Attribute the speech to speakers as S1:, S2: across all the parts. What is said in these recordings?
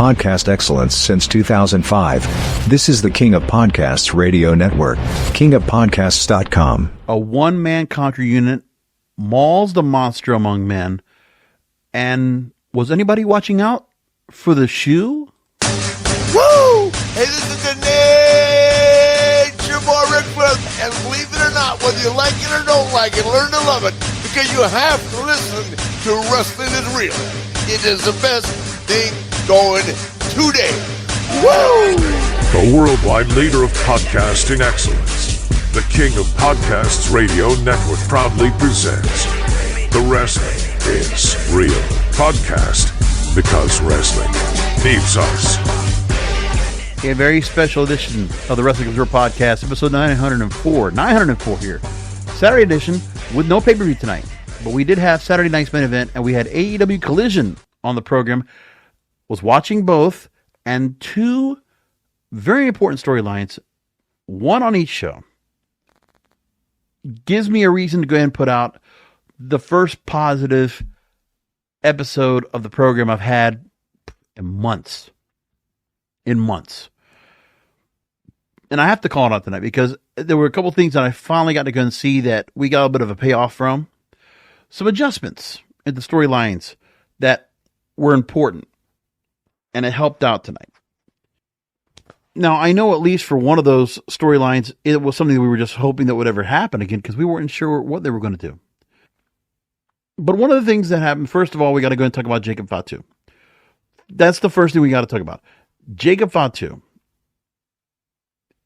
S1: podcast excellence since 2005. This is the King of Podcasts radio network, kingofpodcasts.com.
S2: A one-man contra unit mauls the monster among men. And was anybody watching out for the shoe?
S3: Woo! Hey, this is the Nature Boy Ric Flair. And believe it or not, whether you like it or don't like it, learn to love it. Because you have to listen to Wrestling is Real. It is the best thing going today. Woo!
S4: The worldwide leader of podcasting excellence. The King of Podcasts radio network proudly presents The Wrestling is Real podcast, because wrestling needs us.
S2: A very special edition of the Wrestling is Real podcast, episode 904. 904 here. Saturday edition with no pay-per-view tonight. But we did have Saturday night's main event, and we had AEW Collision on the program. Was watching both, and two very important storylines, one on each show. Gives me a reason to go ahead and put out the first positive episode of the program I've had in months. And I have to call it out tonight because there were a couple things that I finally got to go and see that we got a bit of a payoff from. Some adjustments in the storylines that were important, and it helped out tonight. Now, I know at least for one of those storylines, it was something that we were just hoping that would ever happen again because we weren't sure what they were going to do. But one of the things that happened, first of all, we got to go and talk about Jacob Fatu. That's the first thing we got to talk about. Jacob Fatu.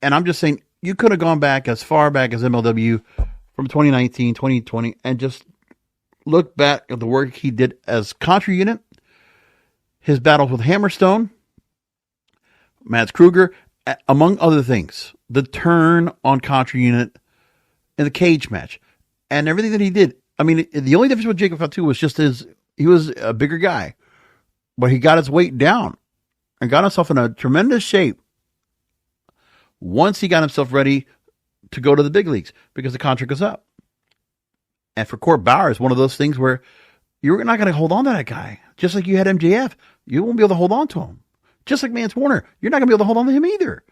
S2: And I'm just saying, you could have gone back as far back as MLW from 2019, 2020, and just look back at the work he did as Contra Unit, his battles with Hammerstone, Mads Kruger, among other things. The turn on Contra Unit in the cage match, and everything that he did. I mean, the only difference with Jacob Fatu was just he was a bigger guy, but he got his weight down and got himself in a tremendous shape once he got himself ready to go to the big leagues because the contract goes up. And for Court Bauer, it's one of those things where you're not going to hold on to that guy. Just like you had MJF, you won't be able to hold on to him. Just like Mance Warner, you're not going to be able to hold on to him either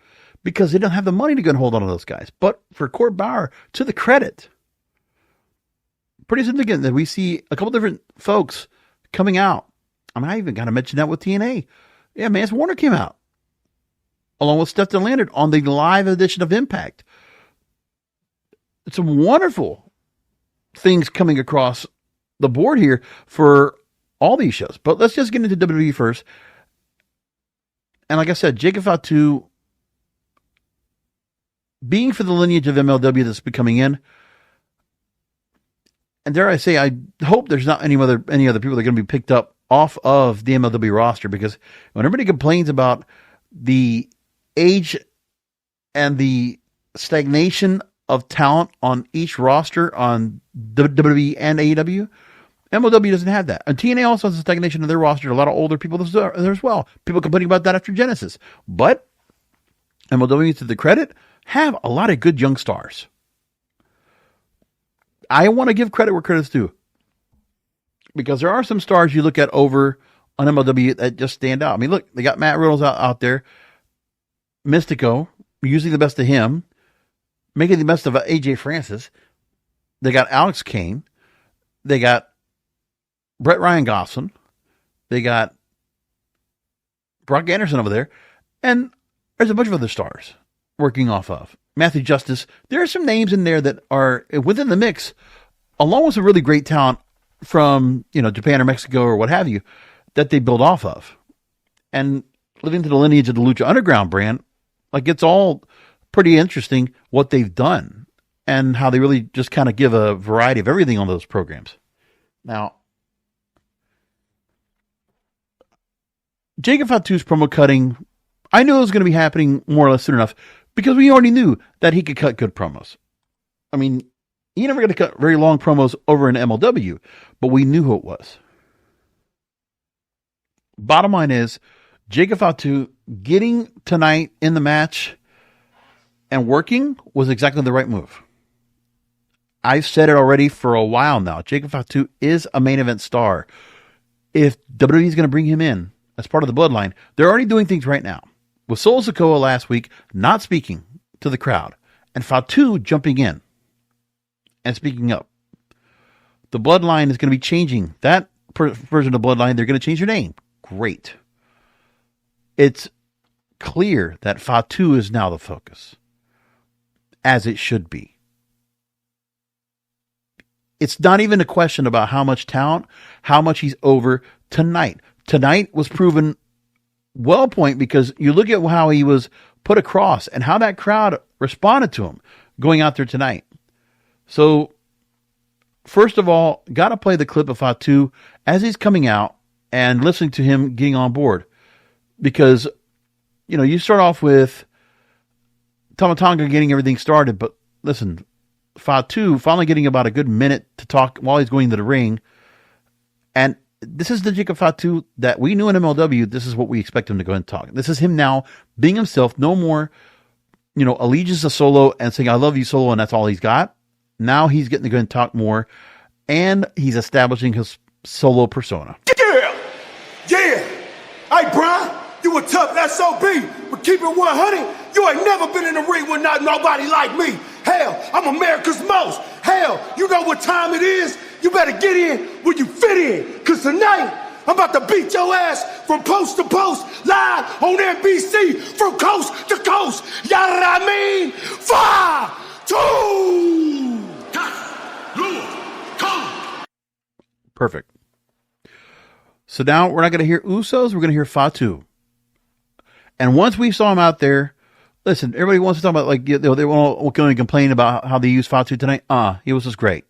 S2: because they don't have the money to go and hold on to those guys. But for Court Bauer, to the credit, pretty significant that we see a couple different folks coming out. I mean, I even got to mention that with TNA. Yeah, Mance Warner came out along with Stefan Leonard on the live edition of Impact. It's some wonderful things coming across the board here for all these shows. But let's just get into WWE first. And like I said, Jacob Fatu, being for the lineage of MLW that's becoming in, and dare I say, I hope there's not any other people that are going to be picked up off of the MLW roster, because when everybody complains about the age and the stagnation of talent on each roster on WWE and AEW, MLW doesn't have that. And TNA also has a stagnation of their roster. A lot of older people there as well. People complaining about that after Genesis. But MLW, to the credit, have a lot of good young stars. I want to give credit where credit's due. Because there are some stars you look at over on MLW that just stand out. I mean, look, they got Matt Riddle out there. Mystico, using the best of him. Making the best of AJ Francis. They got Alex Kane. They got Brett Ryan Gosselin. They got Brock Anderson over there. And there's a bunch of other stars working off of. Matthew Justice. There are some names in there that are within the mix, along with some really great talent from, Japan or Mexico or what have you, that they build off of. And living to the lineage of the Lucha Underground brand, like, it's all pretty interesting what they've done and how they really just kind of give a variety of everything on those programs. Now, Jacob Fatu's promo cutting, I knew it was going to be happening more or less soon enough because we already knew that he could cut good promos. I mean, he never got to cut very long promos over in MLW, but we knew who it was. Bottom line is, Jacob Fatu getting tonight in the match and working was exactly the right move. I've said it already for a while now. Jacob Fatu is a main event star. If WWE is going to bring him in as part of the bloodline, they're already doing things right now. With Solo Sikoa last week not speaking to the crowd, and Fatu jumping in and speaking up. The bloodline is going to be changing. That version of the bloodline, they're going to change their name. Great. It's clear that Fatu is now the focus, as it should be. It's not even a question about how much talent, how much he's over tonight. Tonight was proven well point because you look at how he was put across and how that crowd responded to him going out there tonight. So, first of all, got to play the clip of Fatu as he's coming out and listening to him getting on board. Because, you start off with Tama Tonga getting everything started, but listen, Fatu finally getting about a good minute to talk while he's going to the ring. And this is the Jacob Fatu that we knew in MLW. This is what we expect him to go and talk. This is him now being himself. No more, allegiance to Solo and saying, I love you, Solo, and that's all he's got. Now he's getting to go and talk more, and he's establishing his Solo persona.
S5: Yeah. Hey, Brian, you a tough SOB, but keep it 100. You ain't never been in the ring with nobody like me. Hell, I'm America's most. Hell, you know what time it is? You better get in where you fit in. Because tonight, I'm about to beat your ass from post to post, live on NBC, from coast to coast. You know what I mean? 5, 2,
S2: Perfect. So now we're not going to hear Usos, we're going to hear Fatu. And once we saw him out there, listen, everybody wants to talk about, they want to complain about how they used Fatu tonight. He was just great.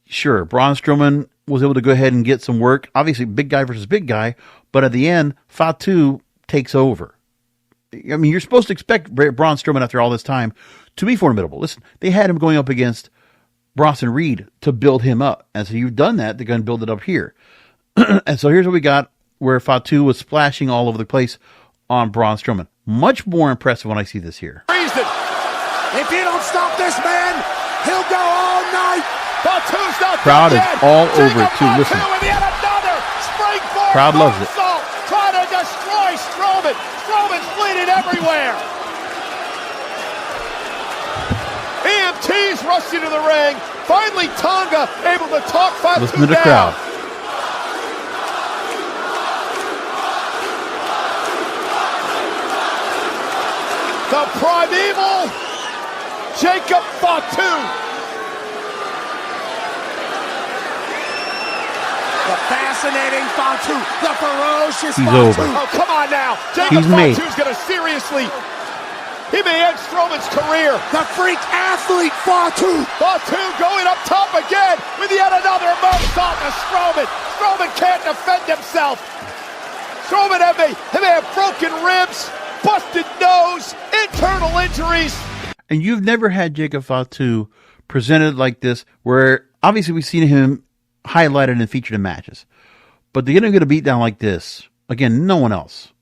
S2: Sure, Braun Strowman was able to go ahead and get some work. Obviously, big guy versus big guy. But at the end, Fatu takes over. I mean, you're supposed to expect Braun Strowman after all this time to be formidable. Listen, they had him going up against Bronson Reed to build him up. And so you've done that. They're going to build it up here. And so here's what we got, where Fatu was splashing all over the place on Braun Strowman. Much more impressive when I see this here.
S5: If you don't stop this man, he'll go all night. Fatu's not
S2: crowd is all over it too. Listen. Crowd loves it.
S5: Trying to destroy Strowman. Strowman's bleeding everywhere. EMT's rushing to the ring. Finally, Tonga able to talk Fatu
S2: Listen to the
S5: down.
S2: crowd.
S5: The primeval Jacob Fatu. The fascinating Fatu. The ferocious
S2: He's
S5: Fatu.
S2: over.
S5: Oh, come on now. Jacob Fatu's going to seriously. He may end Strowman's career. The freak athlete Fatu. Fatu going up top again with yet another moonsault to Strowman. Strowman can't defend himself. Strowman may have broken ribs, busted nose, internal injuries.
S2: And you've never had Jacob Fatu presented like this, where obviously we've seen him highlighted and featured in matches. But to get him get a beat down like this, again, no one else.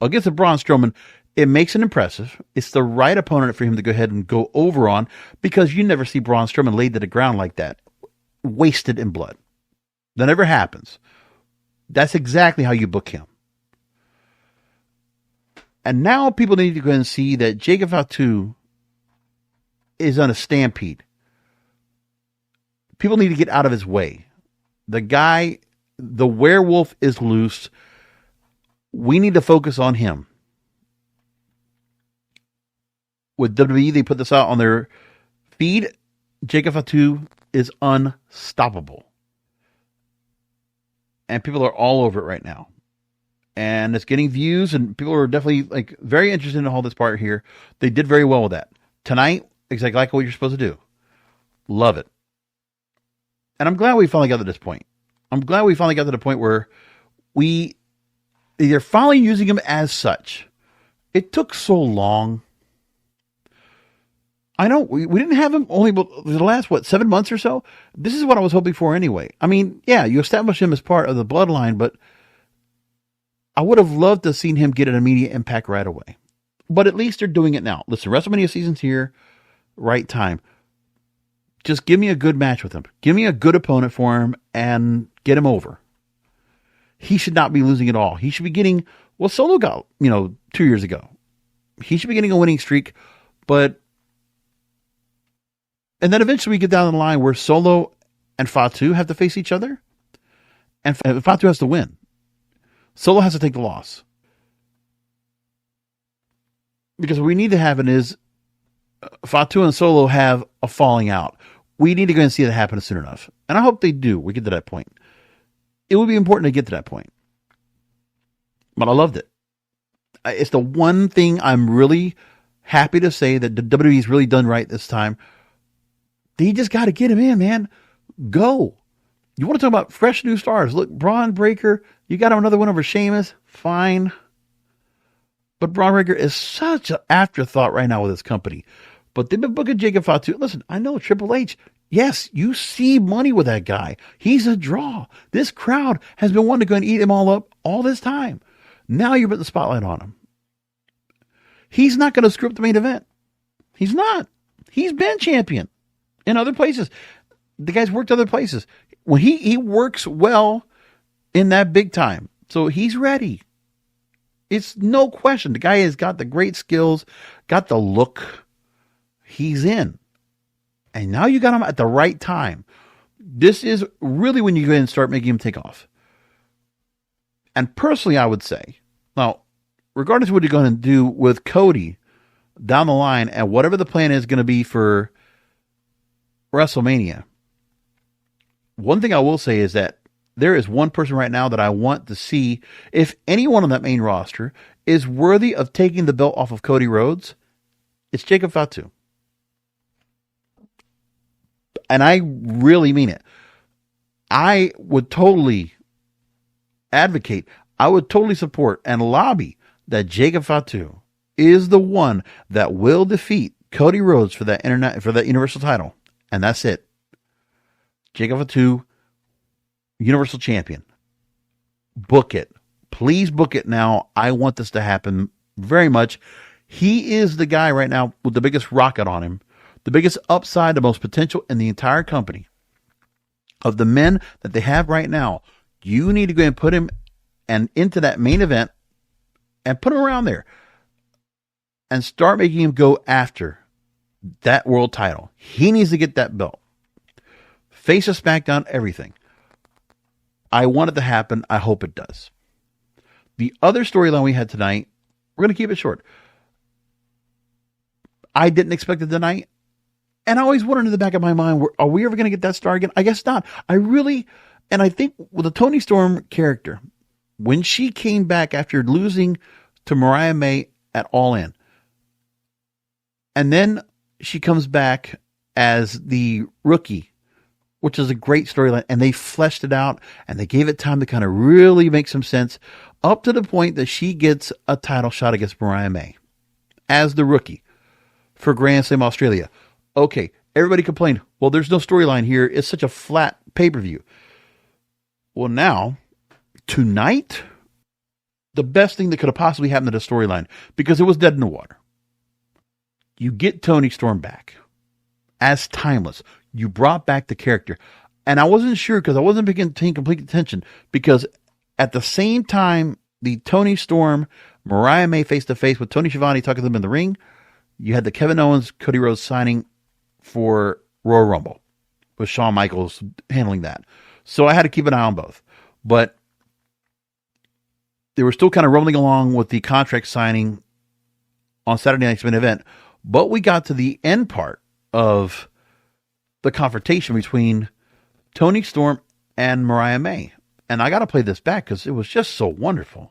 S2: Against a Braun Strowman, it makes it impressive. It's the right opponent for him to go ahead and go over on, because you never see Braun Strowman laid to the ground like that, wasted in blood. That never happens. That's exactly how you book him. And now people need to go and see that Jacob Fatu is on a stampede. People need to get out of his way. The guy, the werewolf is loose. We need to focus on him. With WWE, they put this out on their feed. Jacob Fatu is unstoppable. And people are all over it right now. And it's getting views, and people are definitely very interested in all this part here. They did very well with that. Tonight, exactly like what you're supposed to do. Love it. And I'm glad we finally got to this point. I'm glad we finally got to the point where they're finally using him as such. It took so long. I know we didn't have him only the last, 7 months or so? This is what I was hoping for anyway. I mean, yeah, you establish him as part of the bloodline, but I would have loved to have seen him get an immediate impact right away. But at least they're doing it now. Listen, WrestleMania season's here, right time. Just give me a good match with him. Give me a good opponent for him and get him over. he should not be losing at all. He should be getting what Solo got, 2 years ago. He should be getting a winning streak, and then eventually we get down the line where Solo and Fatu have to face each other, and Fatu has to win. Solo has to take the loss. Because what we need to happen is Fatu and Solo have a falling out. We need to go and see that happen soon enough. And I hope they do. We get to that point. It would be important to get to that point. But I loved it. It's the one thing I'm really happy to say that the WWE's really done right this time. They just got to get him in, man. Go. You want to talk about fresh new stars? Look, Braun Breaker, you got another one over Sheamus. Fine. But Braun Breaker is such an afterthought right now with this company. But they've been booking Jacob Fatu. Listen, I know Triple H. Yes, you see money with that guy. He's a draw. This crowd has been wanting to go and eat him all up all this time. Now you're putting the spotlight on him. He's not going to screw up the main event. He's not. He's been champion in other places. The guy's worked other places. When he works well in that big time. So he's ready. It's no question. The guy has got the great skills, got the look. He's in. And now you got him at the right time. This is really when you go ahead and start making him take off. And personally, I would say, now, regardless of what you're going to do with Cody down the line and whatever the plan is going to be for WrestleMania, one thing I will say is that there is one person right now that I want to see if anyone on that main roster is worthy of taking the belt off of Cody Rhodes. It's Jacob Fatu. And I really mean it. I would totally advocate, I would totally support and lobby that Jacob Fatu is the one that will defeat Cody Rhodes for that Universal title. And that's it. Jacob Fatu, Universal Champion. Book it. Please book it now. I want this to happen very much. He is the guy right now with the biggest rocket on him, the biggest upside, the most potential in the entire company. Of the men that they have right now, you need to go and put him and into that main event and put him around there and start making him go after that world title. He needs to get that belt. Face of SmackDown, everything. I want it to happen. I hope it does. The other storyline we had tonight, we're going to keep it short. I didn't expect it tonight. And I always wondered in the back of my mind, are we ever going to get that star again? I guess not. And I think with the Toni Storm character, when she came back after losing to Mariah May at All In, and then she comes back as the rookie, which is a great storyline, and they fleshed it out, and they gave it time to kind of really make some sense, up to the point that she gets a title shot against Mariah May as the rookie for Grand Slam Australia. Okay, everybody complained, well, there's no storyline here. It's such a flat pay-per-view. Well, now, tonight, the best thing that could have possibly happened to the storyline, because it was dead in the water. You get Toni Storm back as Timeless. You brought back the character. And I wasn't sure because I wasn't paying complete attention, because at the same time, the Toni Storm, Mariah May face-to-face with Tony Schiavone talking to them in the ring, you had the Kevin Owens, Cody Rhodes signing for Royal Rumble with Shawn Michaels handling that. So I had to keep an eye on both. But they were still kind of rumbling along with the contract signing on Saturday night's main event. But we got to the end part of the confrontation between Toni Storm and Mariah May. And I got to play this back because it was just so wonderful.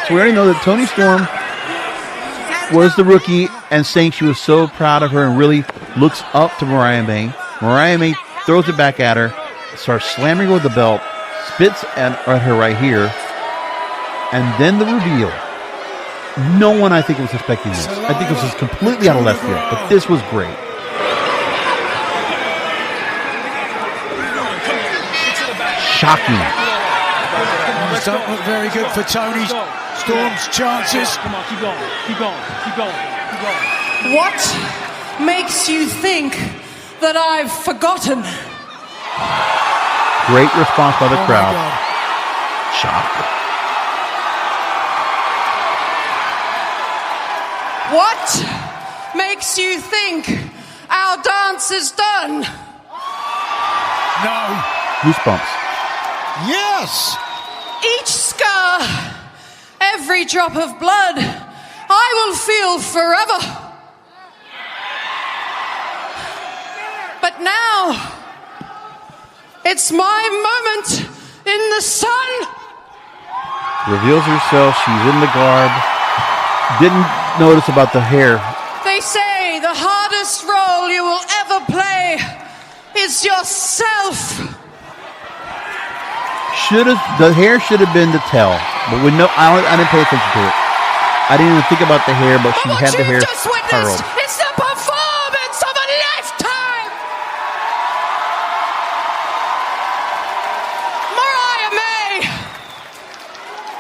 S2: So we already know that Toni Storm was the rookie and saying she was so proud of her and really looks up to Mariah May. Mariah May throws it back at her, starts slamming her with the belt, spits at her right here, and then the reveal. No one, I think, was expecting this. I think this was completely out of left field, but this was great. Shocking.
S6: Things don't look very good for Toni Storm's chances.
S7: Come on, keep going. What makes you think that I've forgotten?
S2: Great response by the crowd. Shock.
S7: What makes you think our dance is done?
S6: No.
S2: Goosebumps.
S6: Yes.
S7: Each scar, every drop of blood, I will feel forever. But now, it's my moment in the sun.
S2: Reveals herself. She's in the garb. Didn't notice about the hair.
S7: They say the hardest role you will ever play is yourself.
S2: The hair should have been the tell, but I didn't pay attention to it. I didn't even think about the hair, but she had the hair
S7: just witnessed
S2: curled.
S7: is the performance of a lifetime. Mariah May,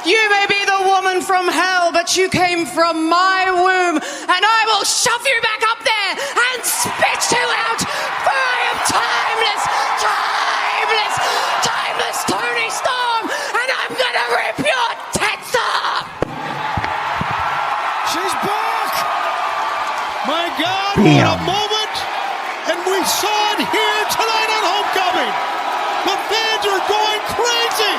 S7: you may be the woman from hell, but you came from my womb, and I will shove you back up there and spit you out, for I am timeless, timeless, timeless Toni Storm, and I'm gonna rip your tits off.
S6: She's back. My God,
S2: Damn.
S6: what a moment. And we saw it here tonight on Homecoming. The fans are going crazy.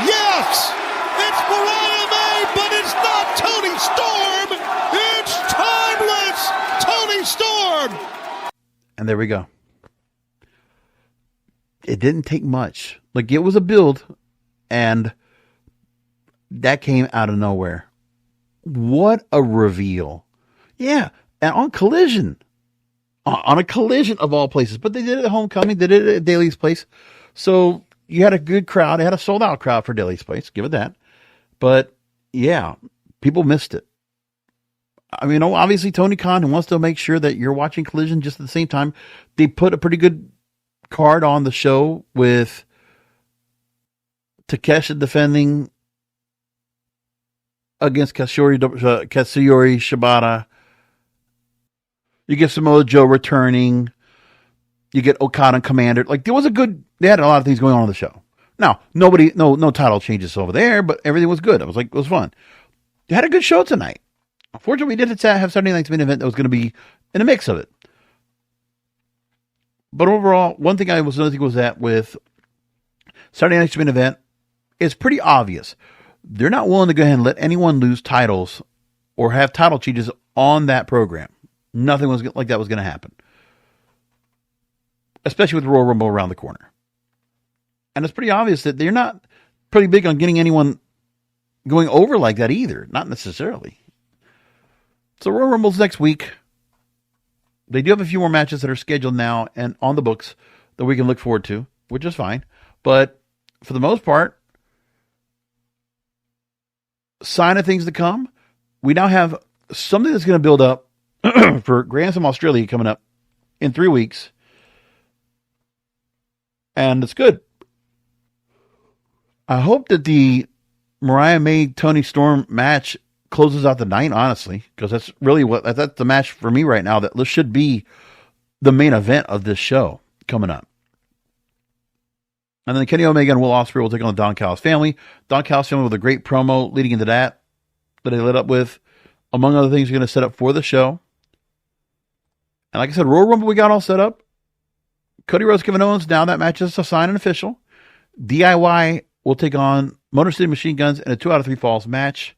S6: Yes, it's Mariah May, but it's not Toni Storm. It's timeless Toni Storm.
S2: And there we go. It didn't take much. Like, it was a build, and that came out of nowhere. What a reveal. Yeah, and on Collision. On a Collision of all places. But they did it at Homecoming. They did it at Daly's Place. So you had a good crowd. They had a sold-out crowd for Daly's Place. Give it that. But, yeah, people missed it. I mean, obviously, Tony Khan wants to make sure that you're watching Collision just at the same time. They put a pretty good card on the show with Takeshita defending against Katsuyori Shibata. You get Samoa Joe returning. You get Okada and Commander. Like, they had a lot of things going on the show. Now, no title changes over there, but everything was good. It was fun. They had a good show tonight. Unfortunately, we didn't have Saturday night's main event that was going to be in a mix of it. But overall, one thing I was noticing was that with Saturday night's main event, it's pretty obvious. They're not willing to go ahead and let anyone lose titles or have title changes on that program. Nothing was like that was going to happen. Especially with the Royal Rumble around the corner. And it's pretty obvious that they're not pretty big on getting anyone going over like that either. Not necessarily. So Royal Rumble's next week. They do have a few more matches that are scheduled now and on the books that we can look forward to, which is fine. But for the most part, sign of things to come. We now have something that's going to build up for Grand Slam Australia coming up in 3 weeks. And it's good. I hope that the Mariah May Toni Storm match closes out the night, honestly, because that's really that's the match for me right now. That should be the main event of this show coming up. And then Kenny Omega and Will Ospreay will take on the Don Callis family. Don Callis family with a great promo leading into that they lit up with, among other things, you're going to set up for the show. And like I said, Royal Rumble, we got all set up. Cody Rhodes, Kevin Owens, now that match is signed and official. DIY will take on Motor City Machine Guns in a 2 out of 3 falls match.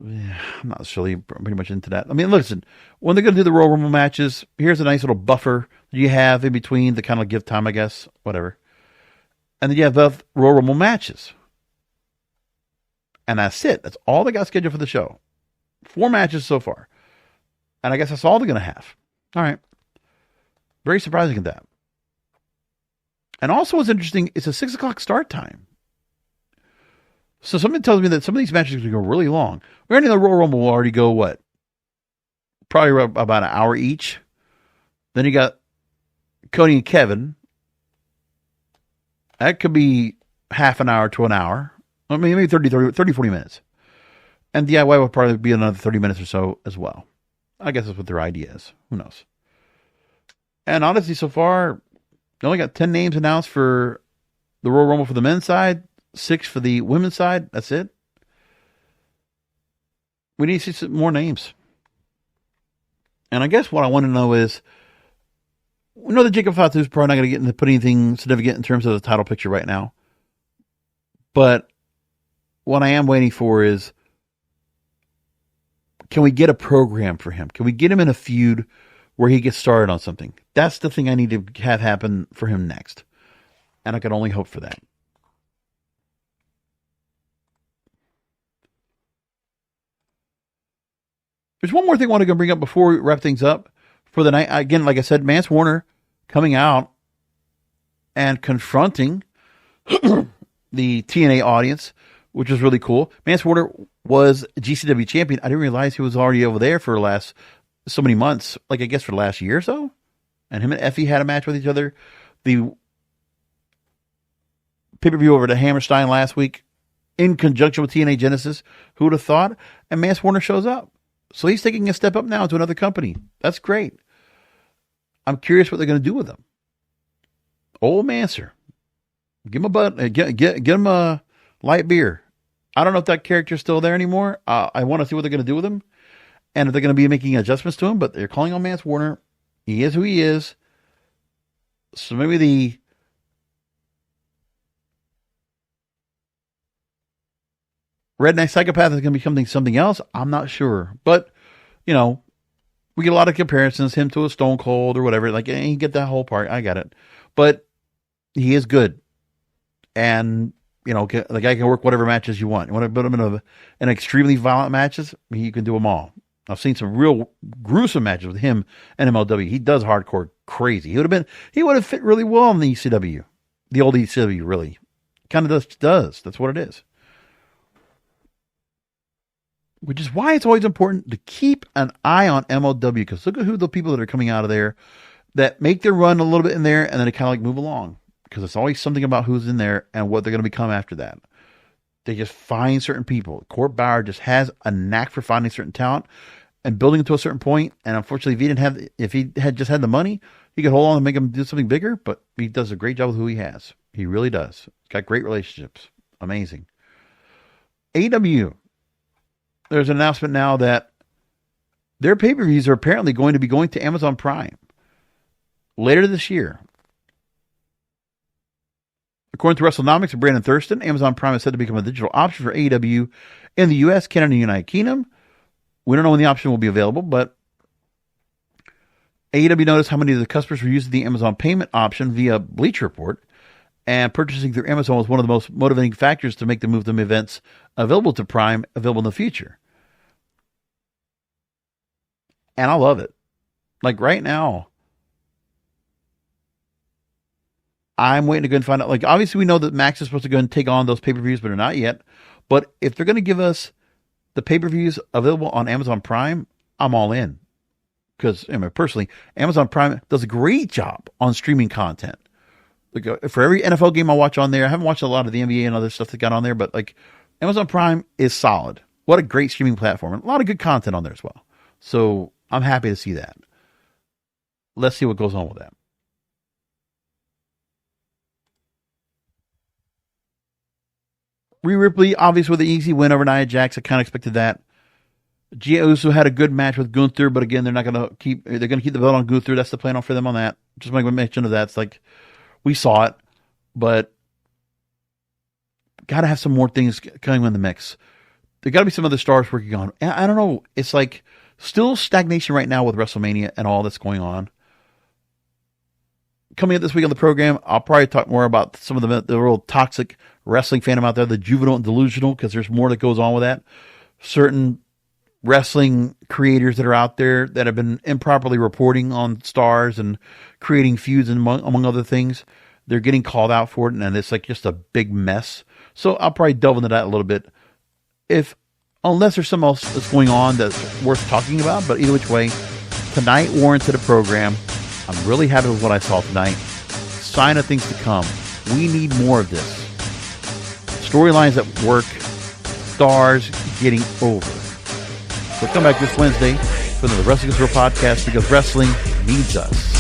S2: Yeah, I'm not really pretty much into that. I mean, listen, when they're going to do the Royal Rumble matches, here's a nice little buffer that you have in between to kind of give time, I guess, whatever. And then you have both Royal Rumble matches. And that's it. That's all they got scheduled for the show. 4 matches so far. And I guess that's all they're going to have. All right. Very surprising at that. And also what's interesting, it's a 6 o'clock start time. So something tells me that some of these matches are going to go really long. We're already in the Royal Rumble will already go, what? Probably about an hour each. Then you got Cody and Kevin. That could be half an hour to an hour. I mean, maybe 30, 40 minutes. And DIY will probably be another 30 minutes or so as well. I guess that's what their idea is. Who knows? And honestly, so far, they only got 10 names announced for the Royal Rumble for the men's side, 6 for the women's side. That's it. We need to see some more names. And I guess what I want to know is, we know that Jacob Fatu is probably not going to get into put anything significant in terms of the title picture right now. But what I am waiting for is, can we get a program for him? Can we get him in a feud where he gets started on something? That's the thing I need to have happen for him next. And I can only hope for that. There's one more thing I want to bring up before we wrap things up for the night. Again, like I said, Mance Warner coming out and confronting the TNA audience, which was really cool. Mance Warner was GCW champion. I didn't realize he was already over there for the last so many months, like I guess for the last year or so. And him and Effie had a match with each other. The pay-per-view over to Hammerstein last week in conjunction with TNA Genesis. Who would have thought? And Mance Warner shows up. So he's taking a step up now to another company. That's great. I'm curious what they're going to do with him. Old Mancer. Give him a get him a light beer. I don't know if that character's still there anymore. I want to see what they're going to do with him. And if they're going to be making adjustments to him. But they're calling on Mance Warner. He is who he is. So maybe the Redneck Psychopath is going to be something else. I'm not sure. But, you know, we get a lot of comparisons, him to a Stone Cold or whatever. Like, you get that whole part. I got it. But he is good. And, you know, the guy can work whatever matches you want. You want to put him in extremely violent matches, you can do them all. I've seen some real gruesome matches with him and MLW. He does hardcore crazy. He would have fit really well in the ECW. The old ECW, really. Kind of does. That's what it is. Which is why it's always important to keep an eye on MLW, because look at who the people that are coming out of there that make their run a little bit in there and then they kind of like move along, because it's always something about who's in there and what they're going to become after that. They just find certain people. Court Bauer just has a knack for finding certain talent and building it to a certain point. And unfortunately, if he had just had the money, he could hold on and make him do something bigger. But he does a great job with who he has. He really does. He's got great relationships. Amazing. AEW. There's an announcement now that their pay-per-views are apparently going to be going to Amazon Prime later this year. According to WrestleNomics and Brandon Thurston, Amazon Prime is said to become a digital option for AEW in the U.S., Canada, and the United Kingdom. We don't know when the option will be available, but AEW noticed how many of the customers were using the Amazon payment option via Bleacher Report, and purchasing through Amazon was one of the most motivating factors to make the move to events available to Prime available in the future. And I love it. Like right now, I'm waiting to go and find out. Like, obviously, we know that Max is supposed to go and take on those pay-per-views, but they're not yet. But if they're going to give us the pay-per-views available on Amazon Prime, I'm all in. Because, I mean, personally, Amazon Prime does a great job on streaming content. Like, for every NFL game I watch on there, I haven't watched a lot of the NBA and other stuff that got on there, but like, Amazon Prime is solid. What a great streaming platform. And a lot of good content on there as well. So I'm happy to see that. Let's see what goes on with that. Rhea Ripley, obviously with the easy win over Nia Jax. I kind of expected that. Gia Uso had a good match with Gunther, but again, they're going to keep the belt on Gunther. That's the plan for them on that. Just make a mention of that. It's like, we saw it, but got to have some more things coming in the mix. There got to be some other stars working on. I don't know. It's like still stagnation right now with WrestleMania and all that's going on. Coming up this week on the program, I'll probably talk more about some of the real toxic wrestling fandom out there, the juvenile and delusional, because there's more that goes on with that. Certain wrestling creators that are out there that have been improperly reporting on stars and creating feuds and among other things. They're getting called out for it, and it's like just a big mess. So I'll probably delve into that a little bit, unless there's something else that's going on that's worth talking about. But either which way, tonight warranted a program. I'm really happy with what I saw tonight. Sign of things to come. We need more of this. Storylines that work, stars getting over. So come back this Wednesday. for another Wrestling Gets Real podcast, because wrestling needs us.